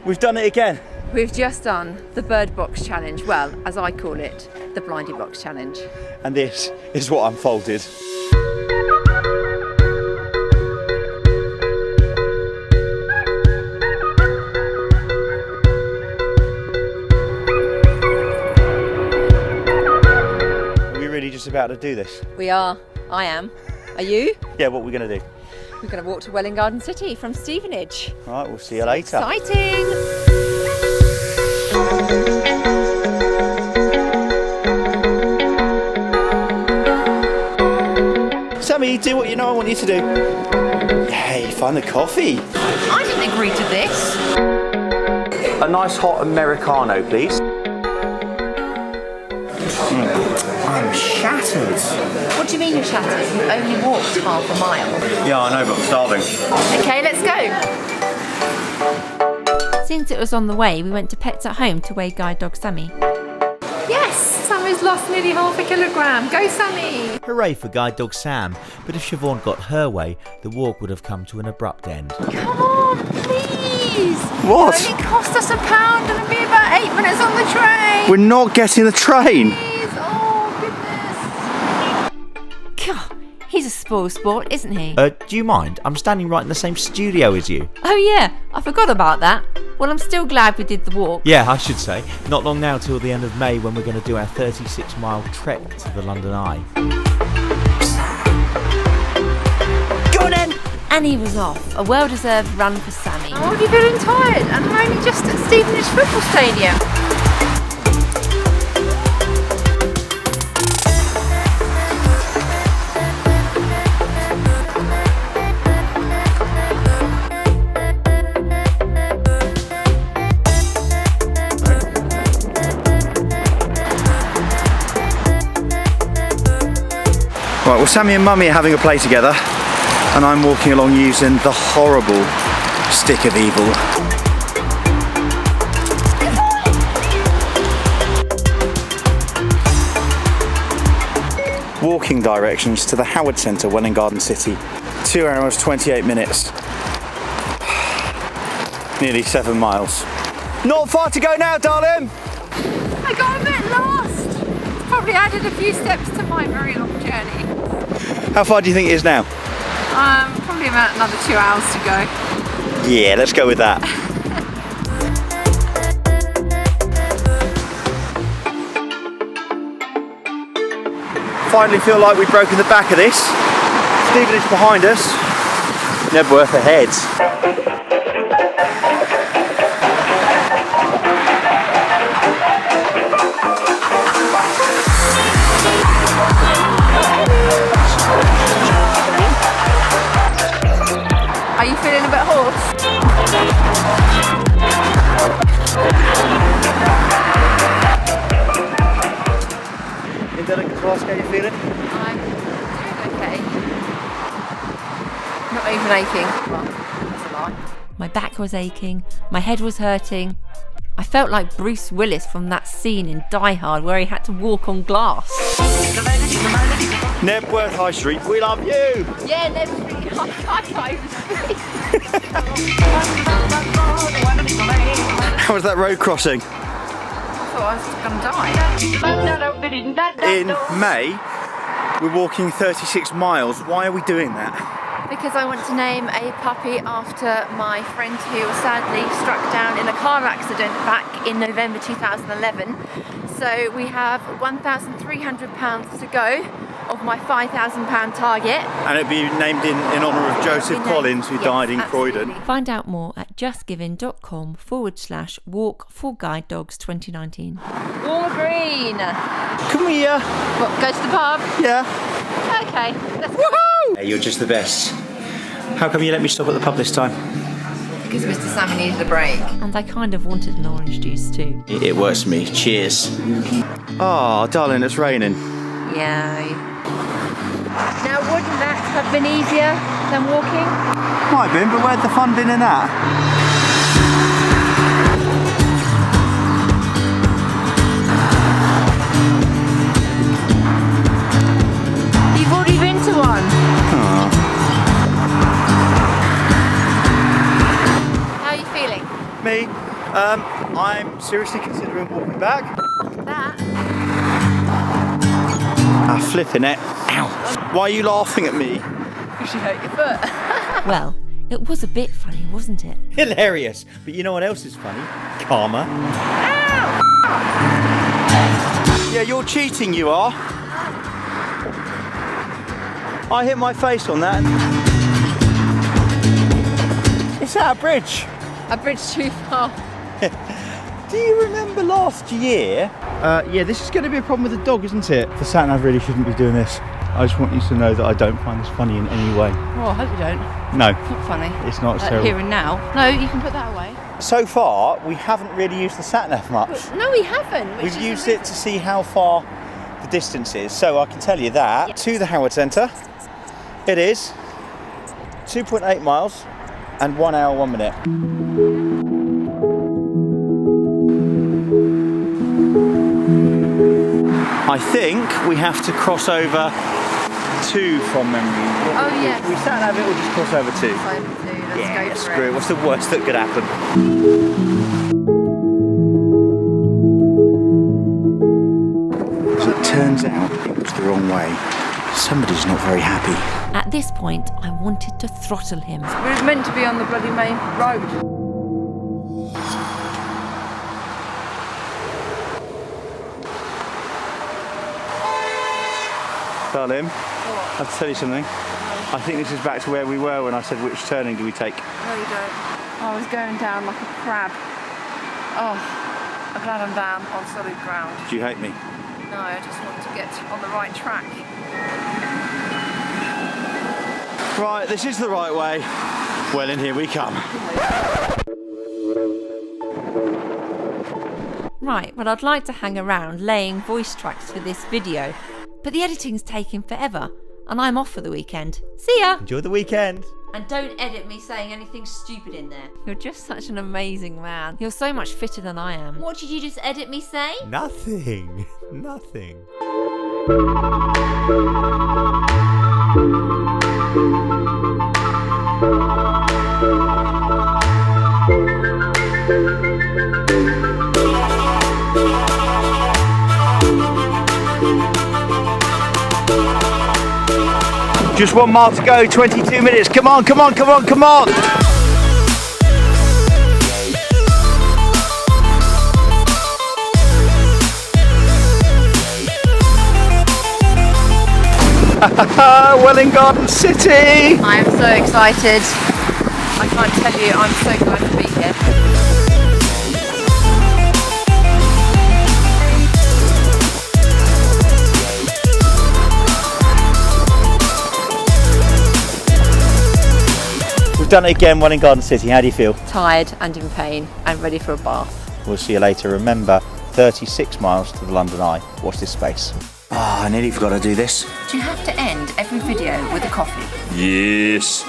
We've done it again. We've just done the Bird Box Challenge. Well, as I call it, the Blindy Box Challenge. And this is what unfolded. Are we really just about to do this? We are. I am. Are you? Yeah, what are we going to do? We're going to walk to Welwyn Garden City from Stevenage. All right, we'll see you later. Exciting! Sammy, do what you know I want you to do. Hey, find the coffee. I didn't agree to this. A nice hot Americano, please. I'm shattered. What do you mean you're shattered? You only walked half a mile. Yeah, I know, but I'm starving. Okay, let's go. Since it was on the way, we went to Pets at Home to weigh guide dog Sammy. Yes, Sammy's lost nearly half a kilogram. Go, Sammy! Hooray for guide dog Sam, but if Siobhan got her way, the walk would have come to an abrupt end. Come on, please! What? It only cost us £1 and it'll be about 8 minutes on the train! We're not getting the train. Please, oh goodness! God, he's a spoil sport, isn't he? Do you mind? I'm standing right in the same studio as you. Oh yeah, I forgot about that. Well, I'm still glad we did the walk. Yeah, I should say. Not long now till the end of May when we're going to do our 36-mile trek to the London Eye. Go on then! And he was off. A well-deserved run for Sammy. I'm already feeling tired and I'm only just at Stevenage Football Stadium. Right, well, Sammy and Mummy are having a play together, and I'm walking along using the horrible stick of evil. Walking directions to the Howard Centre, Welwyn Garden City. 2 hours, 28 minutes. Nearly 7 miles. Not far to go now, darling! I got a bit lost. It's probably added a few steps to my very long journey. How far do you think it is now? Probably about another 2 hours to go. Yeah, let's go with that. Finally feel like we've broken the back of this. Stevenage behind us. Nebworth ahead. Are you feeling a bit hoarse? Indelicate to ask how you're feeling? I'm doing okay. Not even aching. Well, that's a lie. My back was aching, my head was hurting. I felt like Bruce Willis from that scene in Die Hard where he had to walk on glass. Nebworth High Street, we love you! Yeah, never really. I can't even speak. How was that road crossing? I thought I was going to die. In May, we're walking 36 miles. Why are we doing that? Because I want to name a puppy after my friend who was sadly struck down in a car accident back in November 2011. So we have £1,300 to go of my £5,000 target. And it'd be named in honour of Joseph Collins, who died in Croydon. Find out more at justgiving.com/walk for guide dogs 2019. Warmer green. Can we, What, go to the pub? yeah. Okay, let's go. Woohoo! Hey, you're just the best. How come you let me stop at the pub this time? Because Mr. Salmon needed a break. And I kind of wanted an orange juice too. It works for me. Cheers. Oh, darling, it's raining. Yeah. Now, wouldn't that have been easier than walking? Might have been, but where'd the fun been in that? You've already been to one. Oh. How are you feeling? Me? I'm seriously considering walking back. That. Ah, flipping it. Ow. Why are you laughing at me? Because you hurt your foot. Well, it was a bit funny, wasn't it? Hilarious. But you know what else is funny? Karma. Yeah, you're cheating, you are. I hit my face on that. It's at a bridge. A bridge too far. Do you remember last year? Yeah, this is going to be a problem with the dog, isn't it? The sat-nav really shouldn't be doing this. I just want you to know that I don't find this funny in any way. Oh, I hope you don't. No. It's not funny. It's not terrible. Here and now. No, you can put that away. So far, we haven't really used the sat-nav much. No, we haven't. We've used it to see how far the distance is. So I can tell you that to the Howard Centre, it is 2.8 miles and 1 hour, 1 minute. I think we have to cross over 2 from memory. Oh, yes. We sat nav it, we'll just cross over 2. Let's go for Screw it. What's the worst that could happen? So it turns out it was the wrong way. Somebody's not very happy. At this point, I wanted to throttle him. We were meant to be on the bloody main road. Darling, I have to tell you something. I think this is back to where we were when I said which turning do we take. No, you don't. I was going down like a crab. Oh, I'm glad I'm down on solid ground. Do you hate me? No, I just want to get on the right track. Right, this is the right way. Well, in here we come. Right, well, I'd like to hang around laying voice tracks for this video, but the editing's taking forever, and I'm off for the weekend. See ya! Enjoy the weekend. And don't edit me saying anything stupid in there. You're just such an amazing man. You're so much fitter than I am. What did you just edit me say? Nothing. Nothing. Just 1 mile to go, 22 minutes. Come on, come on, come on, come on. Welwyn Garden City. I am so excited. I can't tell you, I'm so glad to be here. We've done it again, Welwyn Garden City. How do you feel? Tired and in pain and ready for a bath. We'll see you later. Remember, 36 miles to the London Eye. Watch this space. Ah, I nearly forgot to do this. Do you have to end every video with a coffee? Yes.